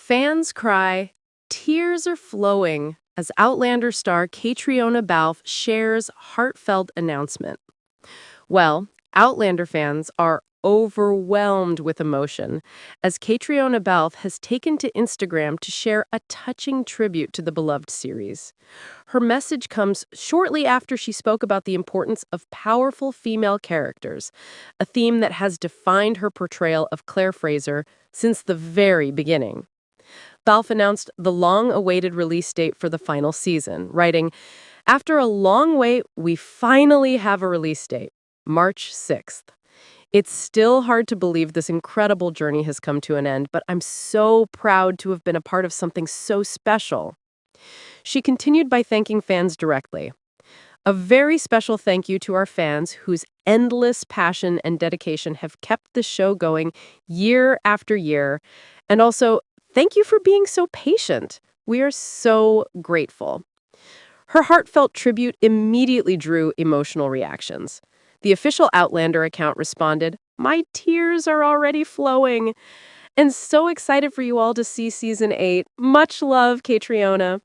Fans cry, tears are flowing as Outlander star Caitriona Balfe shares heartfelt announcement. Well, Outlander fans are overwhelmed with emotion as Caitriona Balfe has taken to Instagram to share a touching tribute to the beloved series. Her message comes shortly after she spoke about the importance of powerful female characters, a theme that has defined her portrayal of Claire Fraser since the very beginning. Balfe announced the long-awaited release date for the final season, writing, "After a long wait, we finally have a release date, March 6th. It's still hard to believe this incredible journey has come to an end, but I'm so proud to have been a part of something so special." She continued by thanking fans directly. "A very special thank you to our fans whose endless passion and dedication have kept the show going year after year. And also, thank you for being so patient. We are so grateful." Her heartfelt tribute immediately drew emotional reactions. The official Outlander account responded, "My tears are already flowing. And so excited for you all to see season 8. Much love, Caitriona."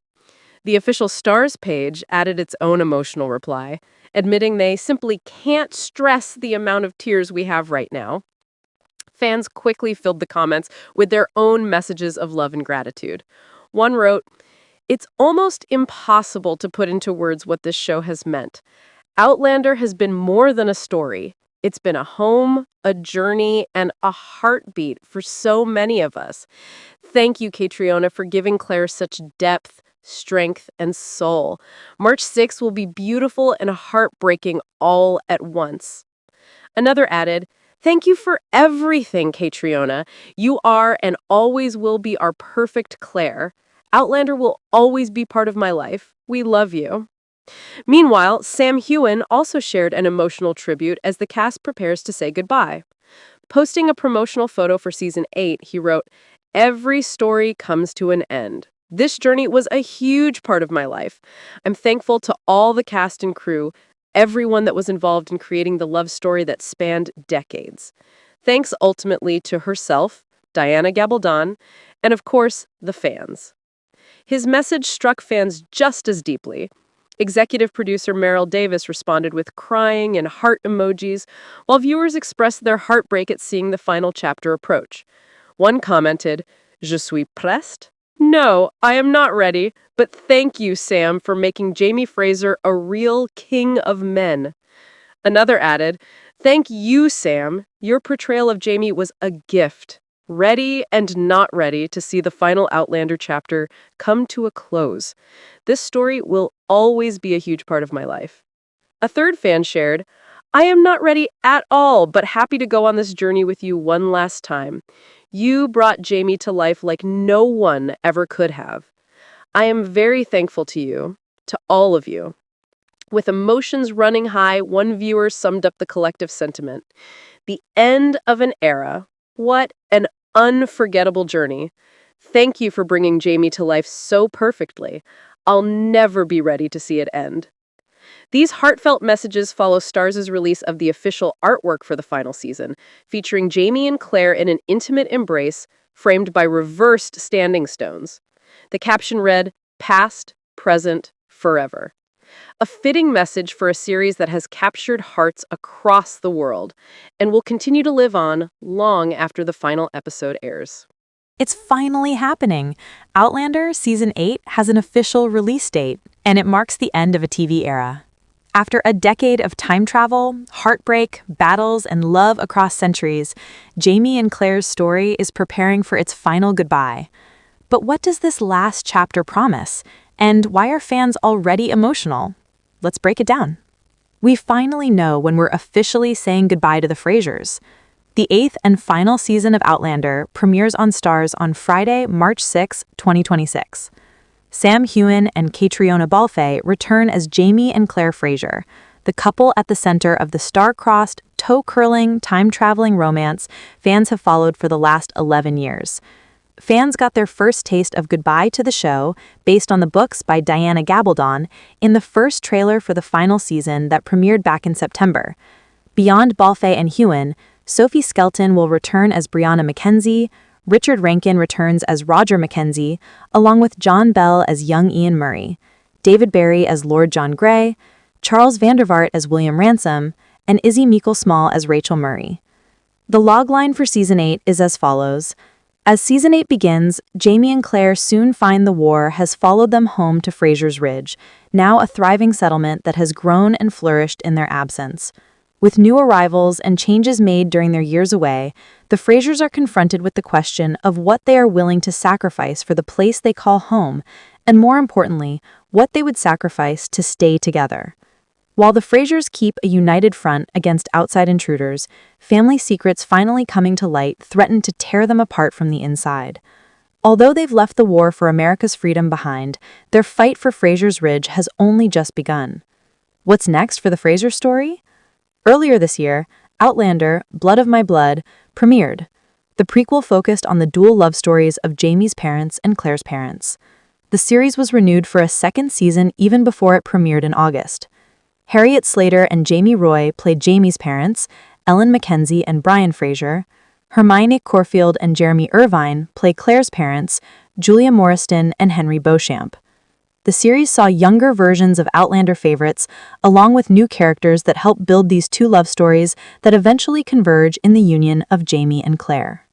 The official Stars page added its own emotional reply, admitting they simply can't stress the amount of tears we have right now. Fans quickly filled the comments with their own messages of love and gratitude. One wrote, "It's almost impossible to put into words what this show has meant. Outlander has been more than a story. It's been a home, a journey, and a heartbeat for so many of us. Thank you, Caitriona, for giving Claire such depth, strength, and soul. March 6th will be beautiful and heartbreaking all at once." Another added, "Thank you for everything, Caitriona. You are and always will be our perfect Claire. Outlander will always be part of my life. We love you." Meanwhile, Sam Heughan also shared an emotional tribute as the cast prepares to say goodbye. Posting a promotional photo for season 8, he wrote, "Every story comes to an end. This journey was a huge part of my life. I'm thankful to all the cast and crew, everyone that was involved in creating the love story that spanned decades. Thanks ultimately to herself, Diana Gabaldon, and of course, the fans." His message struck fans just as deeply. Executive producer Meryl Davis responded with crying and heart emojis, while viewers expressed their heartbreak at seeing the final chapter approach. One commented, "Je suis pressed? No, I am not ready, but thank you, Sam, for making Jamie Fraser a real king of men." Another added, "Thank you, Sam. Your portrayal of Jamie was a gift. Ready and not ready to see the final Outlander chapter come to a close. This story will always be a huge part of my life." A third fan shared, "I am not ready at all, but happy to go on this journey with you one last time. You brought Jamie to life like no one ever could have. I am very thankful to you, to all of you." With emotions running high, one viewer summed up the collective sentiment. "The end of an era. What an unforgettable journey. Thank you for bringing Jamie to life so perfectly. I'll never be ready to see it end." These heartfelt messages follow Stars' release of the official artwork for the final season, featuring Jamie and Claire in an intimate embrace framed by reversed standing stones. The caption read, "Past, present, forever." A fitting message for a series that has captured hearts across the world and will continue to live on long after the final episode airs. It's finally happening. Outlander Season 8 has an official release date, and it marks the end of a TV era. After a decade of time travel, heartbreak, battles, and love across centuries, Jamie and Claire's story is preparing for its final goodbye. But what does this last chapter promise? And why are fans already emotional? Let's break it down. We finally know when we're officially saying goodbye to the Frasers. The 8th and final season of Outlander premieres on Stars on Friday, March 6, 2026. Sam Heughan and Caitriona Balfe return as Jamie and Claire Fraser, the couple at the center of the star-crossed, toe-curling, time-traveling romance fans have followed for the last 11 years. Fans got their first taste of goodbye to the show, based on the books by Diana Gabaldon, in the first trailer for the final season that premiered back in September. Beyond Balfe and Heughan, Sophie Skelton will return as Brianna Mackenzie, Richard Rankin returns as Roger Mackenzie, along with John Bell as young Ian Murray, David Barry as Lord John Grey, Charles Vandervaart as William Ransom, and Izzy Meikle-Small as Rachel Murray. The logline for Season 8 is as follows. As Season 8 begins, Jamie and Claire soon find the war has followed them home to Fraser's Ridge, now a thriving settlement that has grown and flourished in their absence. With new arrivals and changes made during their years away, the Frasers are confronted with the question of what they are willing to sacrifice for the place they call home, and more importantly, what they would sacrifice to stay together. While the Frasers keep a united front against outside intruders, family secrets finally coming to light threaten to tear them apart from the inside. Although they've left the war for America's freedom behind, their fight for Fraser's Ridge has only just begun. What's next for the Fraser story? Earlier this year, Outlander, Blood of My Blood, premiered. The prequel focused on the dual love stories of Jamie's parents and Claire's parents. The series was renewed for a second season even before it premiered in August. Harriet Slater and Jamie Roy played Jamie's parents, Ellen Mackenzie and Brian Fraser. Hermione Corfield and Jeremy Irvine play Claire's parents, Julia Morriston and Henry Beauchamp. The series saw younger versions of Outlander favorites, along with new characters that help build these two love stories that eventually converge in the union of Jamie and Claire.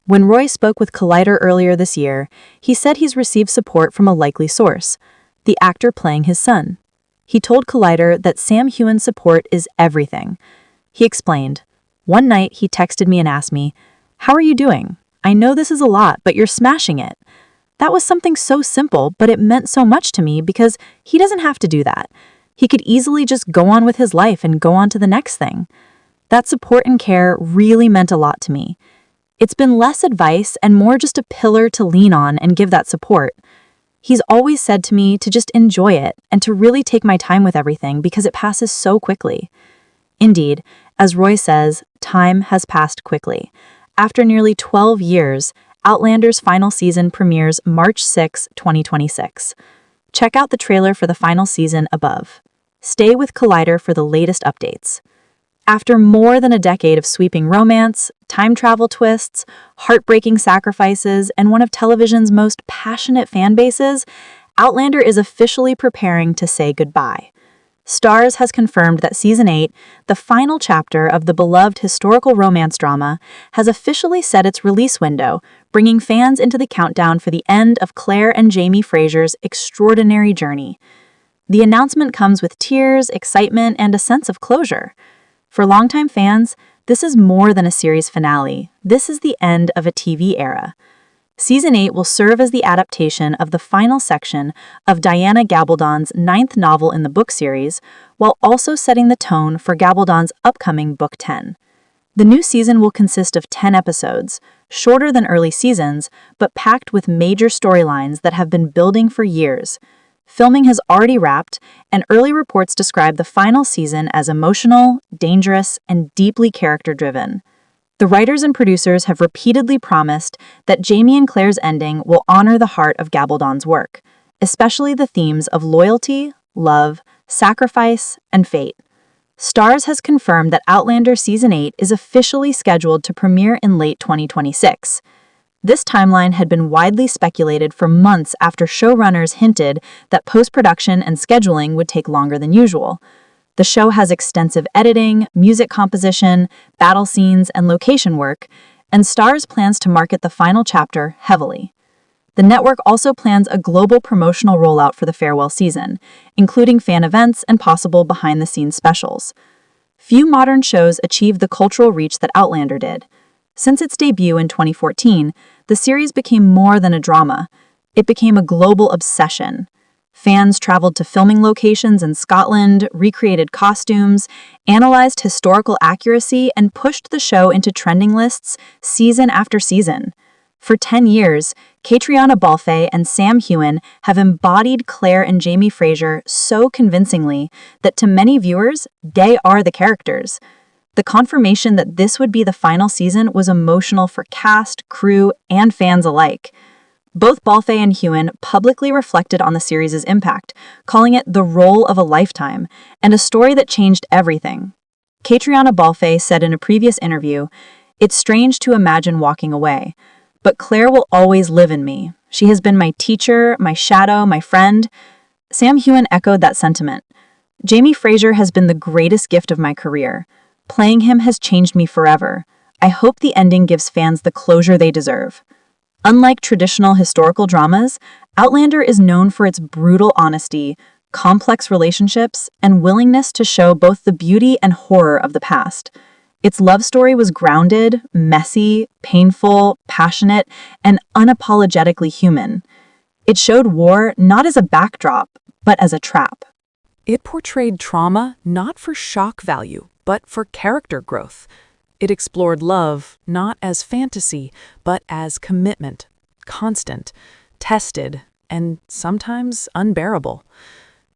When Roy spoke with Collider earlier this year, he said he's received support from a likely source, the actor playing his son. He told Collider that Sam Heughan's support is everything. He explained, "One night he texted me and asked me, 'How are you doing? I know this is a lot, but you're smashing it.' That was something so simple, but it meant so much to me because he doesn't have to do that. He could easily just go on with his life and go on to the next thing. That support and care really meant a lot to me. It's been less advice and more just a pillar to lean on and give that support. He's always said to me to just enjoy it and to really take my time with everything because it passes so quickly." Indeed, as Roy says, time has passed quickly. After nearly 12 years, Outlander's final season premieres March 6, 2026. Check out the trailer for the final season above. Stay with Collider for the latest updates. After more than a decade of sweeping romance, time travel twists, heartbreaking sacrifices, and one of television's most passionate fan bases, Outlander is officially preparing to say goodbye. Starz has confirmed that Season 8, the final chapter of the beloved historical romance drama, has officially set its release window, bringing fans into the countdown for the end of Claire and Jamie Fraser's extraordinary journey. The announcement comes with tears, excitement, and a sense of closure. For longtime fans, this is more than a series finale. This is the end of a TV era. Season 8 will serve as the adaptation of the final section of Diana Gabaldon's 9th novel in the book series, while also setting the tone for Gabaldon's upcoming Book 10. The new season will consist of 10 episodes, shorter than early seasons, but packed with major storylines that have been building for years. Filming has already wrapped, and early reports describe the final season as emotional, dangerous, and deeply character-driven. The writers and producers have repeatedly promised that Jamie and Claire's ending will honor the heart of Gabaldon's work, especially the themes of loyalty, love, sacrifice, and fate. Starz has confirmed that Outlander Season 8 is officially scheduled to premiere in late 2026. This timeline had been widely speculated for months after showrunners hinted that post-production and scheduling would take longer than usual. The show has extensive editing, music composition, battle scenes, and location work, and Starz plans to market the final chapter heavily. The network also plans a global promotional rollout for the farewell season, including fan events and possible behind-the-scenes specials. Few modern shows achieve the cultural reach that Outlander did. Since its debut in 2014, the series became more than a drama. It became a global obsession. Fans traveled to filming locations in Scotland, recreated costumes, analyzed historical accuracy, and pushed the show into trending lists season after season. For 10 years, Caitriona Balfe and Sam Heughan have embodied Claire and Jamie Fraser so convincingly that to many viewers, they are the characters. The confirmation that this would be the final season was emotional for cast, crew, and fans alike. Both Balfe and Heughan publicly reflected on the series' impact, calling it the role of a lifetime and a story that changed everything. Caitriona Balfe said in a previous interview, "It's strange to imagine walking away, but Claire will always live in me. She has been my teacher, my shadow, my friend. Sam Heughan echoed that sentiment. Jamie Fraser has been the greatest gift of my career. Playing him has changed me forever. I hope the ending gives fans the closure they deserve. Unlike traditional historical dramas, Outlander is known for its brutal honesty, complex relationships, and willingness to show both the beauty and horror of the past. Its love story was grounded, messy, painful, passionate, and unapologetically human. It showed war not as a backdrop, but as a trap. It portrayed trauma not for shock value, but for character growth. It explored love not as fantasy, but as commitment, constant, tested, and sometimes unbearable.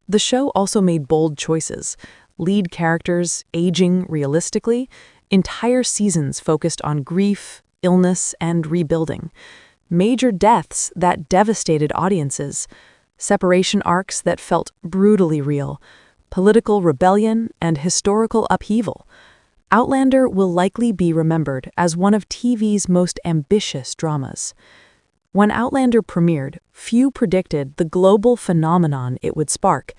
The show also made bold choices, lead characters aging realistically, entire seasons focused on grief, illness, and rebuilding, major deaths that devastated audiences, separation arcs that felt brutally real, political rebellion, and historical upheaval. Outlander will likely be remembered as one of TV's most ambitious dramas. When Outlander premiered, few predicted the global phenomenon it would spark.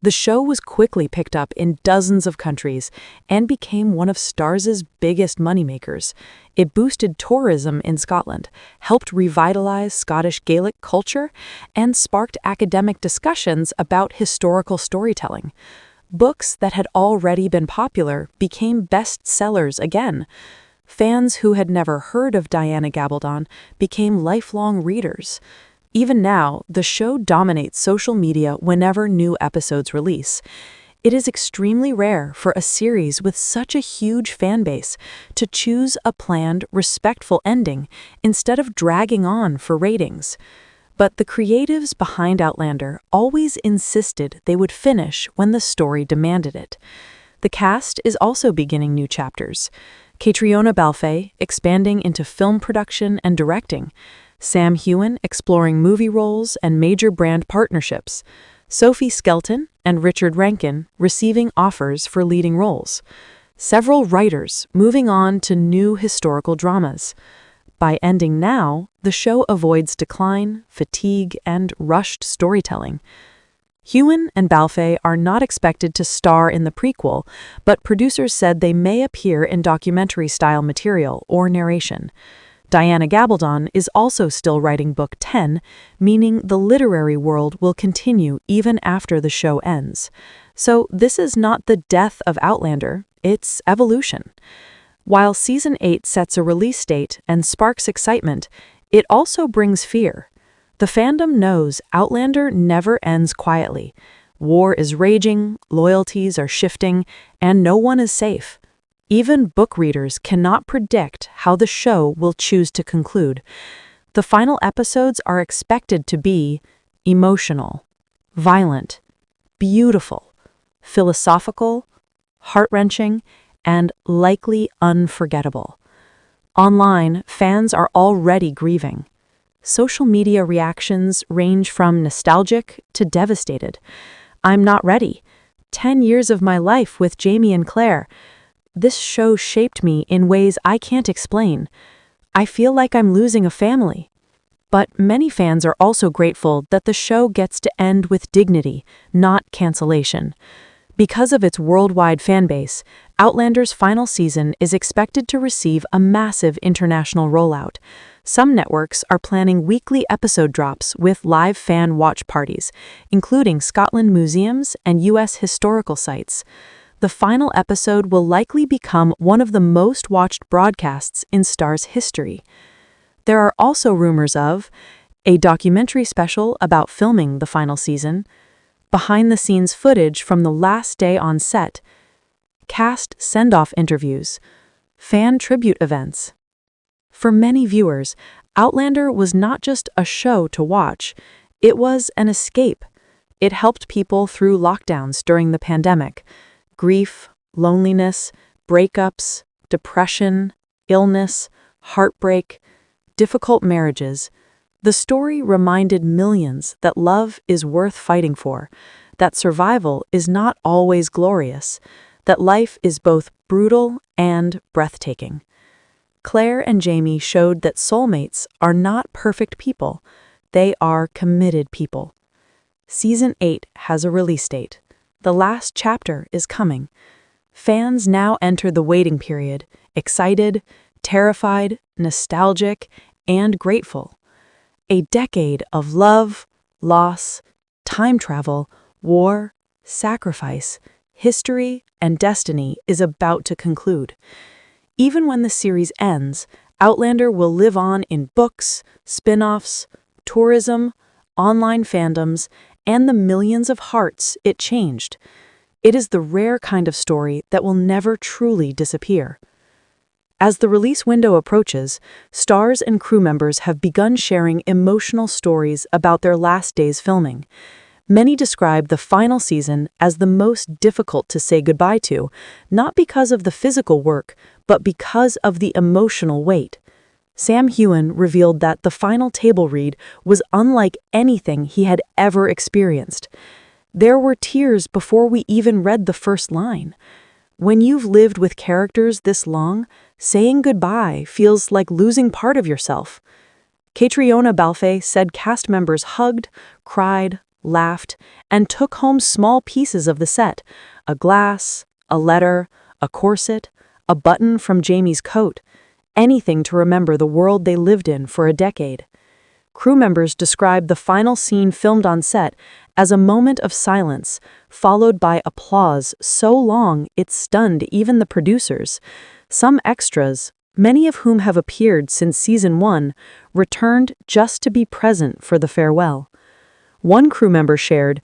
The show was quickly picked up in dozens of countries and became one of Starz's biggest moneymakers. It boosted tourism in Scotland, helped revitalize Scottish Gaelic culture, and sparked academic discussions about historical storytelling. Books that had already been popular became bestsellers again. Fans who had never heard of Diana Gabaldon became lifelong readers. Even now, the show dominates social media whenever new episodes release. It is extremely rare for a series with such a huge fan base to choose a planned, respectful ending instead of dragging on for ratings. But the creatives behind Outlander always insisted they would finish when the story demanded it. The cast is also beginning new chapters. Caitriona Balfe expanding into film production and directing. Sam Heughan exploring movie roles and major brand partnerships. Sophie Skelton and Richard Rankin receiving offers for leading roles. Several writers moving on to new historical dramas. By ending now, the show avoids decline, fatigue, and rushed storytelling. Heughan and Balfe are not expected to star in the prequel, but producers said they may appear in documentary-style material or narration. Diana Gabaldon is also still writing Book 10, meaning the literary world will continue even after the show ends. So this is not the death of Outlander, it's evolution. While Season 8 sets a release date and sparks excitement, it also brings fear. The fandom knows Outlander never ends quietly. War is raging, loyalties are shifting, and no one is safe. Even book readers cannot predict how the show will choose to conclude. The final episodes are expected to be emotional, violent, beautiful, philosophical, heart-wrenching, and likely unforgettable. Online, fans are already grieving. Social media reactions range from nostalgic to devastated. I'm not ready. 10 years of my life with Jamie and Claire. This show shaped me in ways I can't explain. I feel like I'm losing a family. But many fans are also grateful that the show gets to end with dignity, not cancellation. Because of its worldwide fanbase, Outlander's final season is expected to receive a massive international rollout. Some networks are planning weekly episode drops with live fan watch parties, including Scotland museums and U.S. historical sites. The final episode will likely become one of the most watched broadcasts in Starz history. There are also rumors of a documentary special about filming the final season, behind-the-scenes footage from the last day on set, cast send-off interviews, fan tribute events. For many viewers, Outlander was not just a show to watch, it was an escape. It helped people through lockdowns during the pandemic. Grief, loneliness, breakups, depression, illness, heartbreak, difficult marriages. The story reminded millions that love is worth fighting for, that survival is not always glorious, that life is both brutal and breathtaking. Claire and Jamie showed that soulmates are not perfect people. They are committed people. Season 8 has a release date. The last chapter is coming. Fans now enter the waiting period, excited, terrified, nostalgic, and grateful. A decade of love, loss, time travel, war, sacrifice, history, and destiny is about to conclude. Even when the series ends, Outlander will live on in books, spin-offs, tourism, online fandoms, and the millions of hearts it changed. It is the rare kind of story that will never truly disappear. As the release window approaches, stars and crew members have begun sharing emotional stories about their last days filming. Many describe the final season as the most difficult to say goodbye to, not because of the physical work, but because of the emotional weight. Sam Heughan revealed that the final table read was unlike anything he had ever experienced. There were tears before we even read the first line. When you've lived with characters this long, saying goodbye feels like losing part of yourself. Caitriona Balfe said cast members hugged, cried, laughed, and took home small pieces of the set: a glass, a letter, a corset, a button from Jamie's coat, anything to remember the world they lived in for a decade. Crew members described the final scene filmed on set as a moment of silence, followed by applause so long it stunned even the producers. Some extras, many of whom have appeared since season 1, returned just to be present for the farewell. One crew member shared,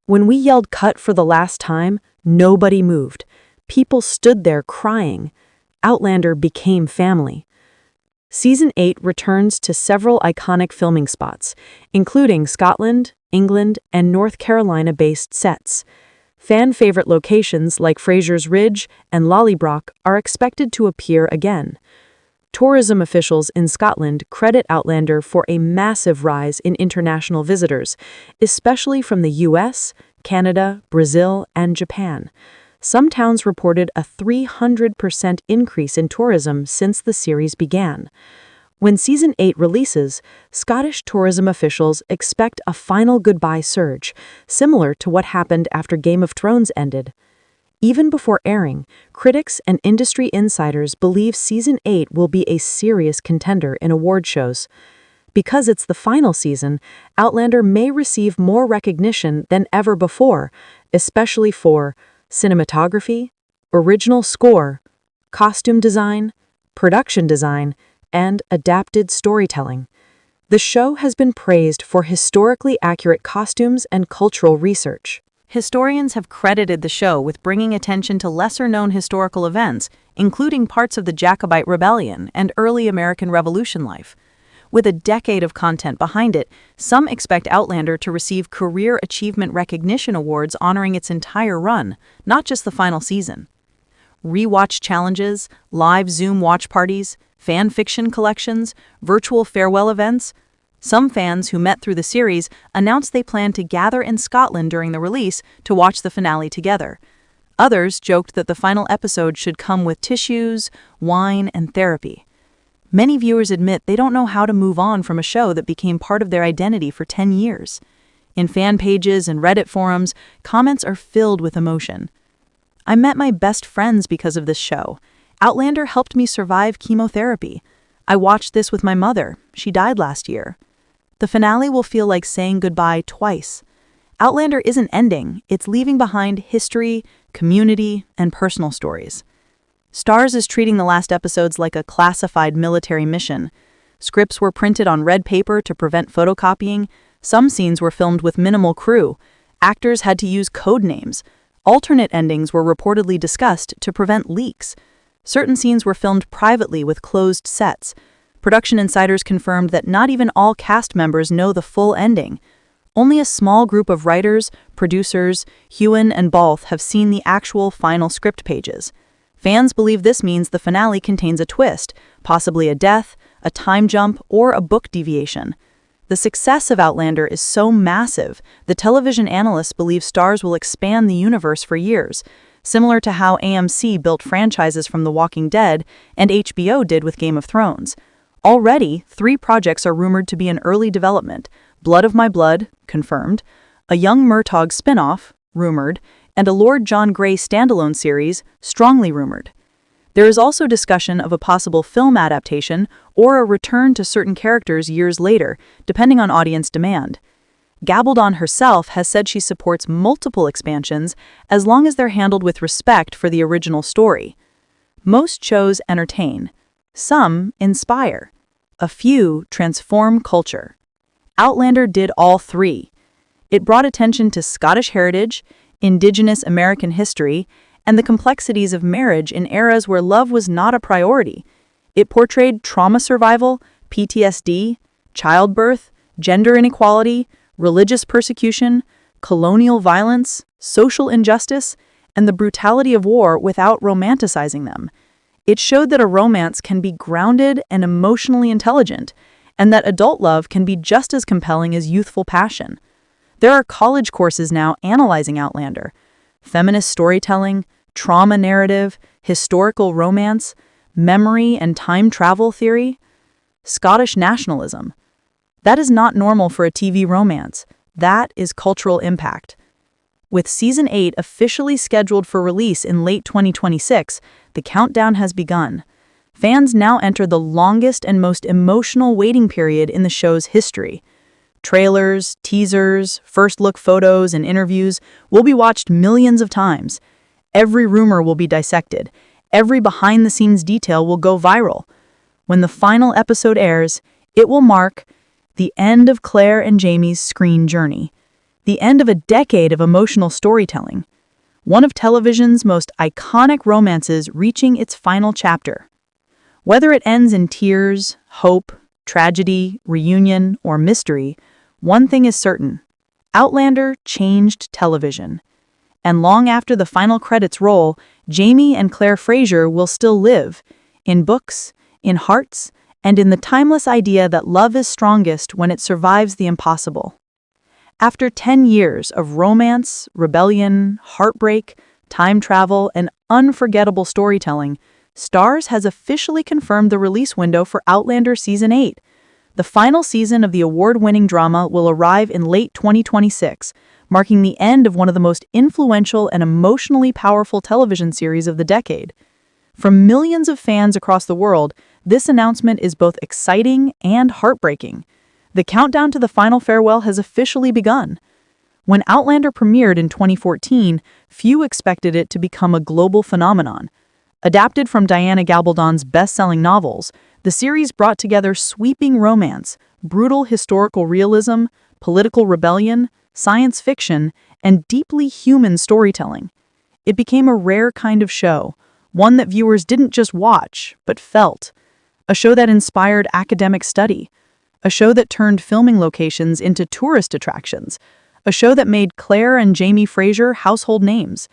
"When we yelled cut for the last time, nobody moved. People stood there crying. Outlander became family." Season 8 returns to several iconic filming spots, including Scotland, England, and North Carolina-based sets. Fan-favorite locations like Fraser's Ridge and Lollybroch are expected to appear again. Tourism officials in Scotland credit Outlander for a massive rise in international visitors, especially from the US, Canada, Brazil, and Japan. Some towns reported a 300% increase in tourism since the series began. When Season 8 releases, Scottish tourism officials expect a final goodbye surge, similar to what happened after Game of Thrones ended. Even before airing, critics and industry insiders believe Season 8 will be a serious contender in award shows. Because it's the final season, Outlander may receive more recognition than ever before, especially for cinematography, original score, costume design, production design, and adapted storytelling. The show has been praised for historically accurate costumes and cultural research. Historians have credited the show with bringing attention to lesser-known historical events, including parts of the Jacobite Rebellion and early American Revolution life. With a decade of content behind it, some expect Outlander to receive Career Achievement Recognition Awards honoring its entire run, not just the final season. Rewatch challenges, live Zoom watch parties, fan fiction collections, virtual farewell events. Some fans who met through the series announced they plan to gather in Scotland during the release to watch the finale together. Others joked that the final episode should come with tissues, wine, and therapy. Many viewers admit they don't know how to move on from a show that became part of their identity for 10 years. In fan pages and Reddit forums, comments are filled with emotion. "I met my best friends because of this show. Outlander helped me survive chemotherapy. I watched this with my mother. She died last year." The finale will feel like saying goodbye twice. Outlander isn't ending, it's leaving behind history, community, and personal stories. Starz is treating the last episodes like a classified military mission. Scripts were printed on red paper to prevent photocopying. Some scenes were filmed with minimal crew. Actors had to use code names. Alternate endings were reportedly discussed to prevent leaks. Certain scenes were filmed privately with closed sets. Production insiders confirmed that not even all cast members know the full ending. Only a small group of writers, producers, Heughan and Balfe have seen the actual final script pages. Fans believe this means the finale contains a twist, possibly a death, a time jump, or a book deviation. The success of Outlander is so massive, the television analysts believe Starz will expand the universe for years. similar to how AMC built franchises from The Walking Dead and HBO did with Game of Thrones. Already, 3 projects are rumored to be in early development: Blood of My Blood, confirmed; a Young Murtaugh spin-off, rumored; and a Lord John Grey standalone series, strongly rumored. There is also discussion of a possible film adaptation or a return to certain characters years later, depending on audience demand. Gabaldon herself has said she supports multiple expansions as long as they're handled with respect for the original story. Most shows entertain. Some inspire. A few transform culture. Outlander did all 3. It brought attention to Scottish heritage, Indigenous American history, and the complexities of marriage in eras where love was not a priority. It portrayed trauma survival, PTSD, childbirth, gender inequality, religious persecution, colonial violence, social injustice, and the brutality of war without romanticizing them. It showed that a romance can be grounded and emotionally intelligent, and that adult love can be just as compelling as youthful passion. There are college courses now analyzing Outlander: feminist storytelling, trauma narrative, historical romance, memory and time travel theory, Scottish nationalism. That is not normal for a TV romance. That is cultural impact. With Season 8 officially scheduled for release in late 2026, the countdown has begun. Fans now enter the longest and most emotional waiting period in the show's history. Trailers, teasers, first-look photos, and interviews will be watched millions of times. Every rumor will be dissected. Every behind-the-scenes detail will go viral. When the final episode airs, it will mark the end of Claire and Jamie's screen journey, the end of a decade of emotional storytelling, one of television's most iconic romances reaching its final chapter. Whether it ends in tears, hope, tragedy, reunion, or mystery, one thing is certain: Outlander changed television. And long after the final credits roll, Jamie and Claire Fraser will still live, in books, in hearts, and in the timeless idea that love is strongest when it survives the impossible. After 10 years of romance, rebellion, heartbreak, time travel, and unforgettable storytelling, Starz has officially confirmed the release window for Outlander Season 8. The final season of the award-winning drama will arrive in late 2026, marking the end of one of the most influential and emotionally powerful television series of the decade. For millions of fans across the world, this announcement is both exciting and heartbreaking. The countdown to the final farewell has officially begun. When Outlander premiered in 2014, few expected it to become a global phenomenon. Adapted from Diana Gabaldon's best-selling novels, the series brought together sweeping romance, brutal historical realism, political rebellion, science fiction, and deeply human storytelling. It became a rare kind of show, one that viewers didn't just watch, but felt. A show that inspired academic study. A show that turned filming locations into tourist attractions. A show that made Claire and Jamie Fraser household names.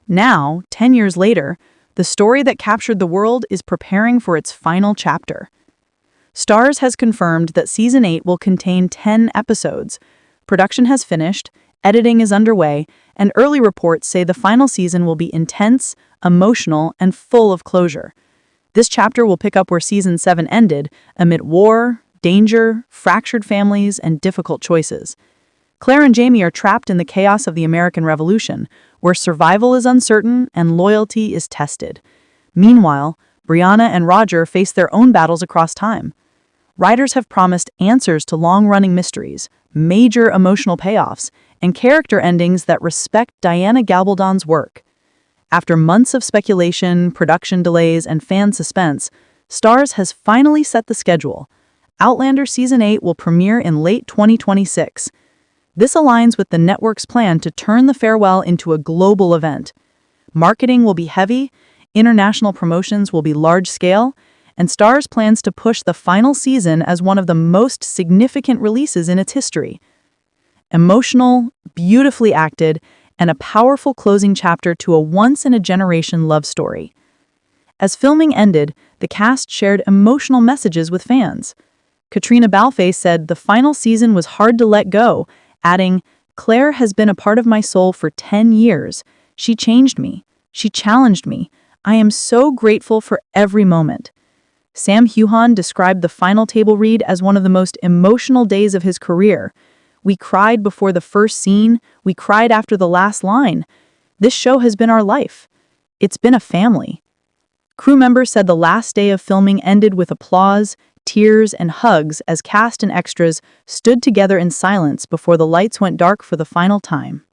Now, 10 years later, the story that captured the world is preparing for its final chapter. Starz has confirmed that Season 8 will contain 10 episodes. Production has finished, editing is underway, and early reports say the final season will be intense, emotional, and full of closure. This chapter will pick up where Season 7 ended, amid war, danger, fractured families, and difficult choices. Claire and Jamie are trapped in the chaos of the American Revolution, where survival is uncertain and loyalty is tested. Meanwhile, Brianna and Roger face their own battles across time. Writers have promised answers to long-running mysteries, major emotional payoffs, and character endings that respect Diana Gabaldon's work. After months of speculation, production delays, and fan suspense, Starz has finally set the schedule. Outlander Season 8 will premiere in late 2026. This aligns with the network's plan to turn the farewell into a global event. Marketing will be heavy, international promotions will be large-scale, and Starz plans to push the final season as one of the most significant releases in its history. Emotional, beautifully acted, and a powerful closing chapter to a once-in-a-generation love story. As filming ended, the cast shared emotional messages with fans. Caitriona Balfe said the final season was hard to let go, adding, "Claire has been a part of my soul for 10 years. She changed me. She challenged me. I am so grateful for every moment. Sam Huhan described the final table read as one of the most emotional days of his career. We cried before the first scene, we cried after the last line. This show has been our life. It's been a family. Crew members said the last day of filming ended with applause, tears, and hugs as cast and extras stood together in silence before the lights went dark for the final time.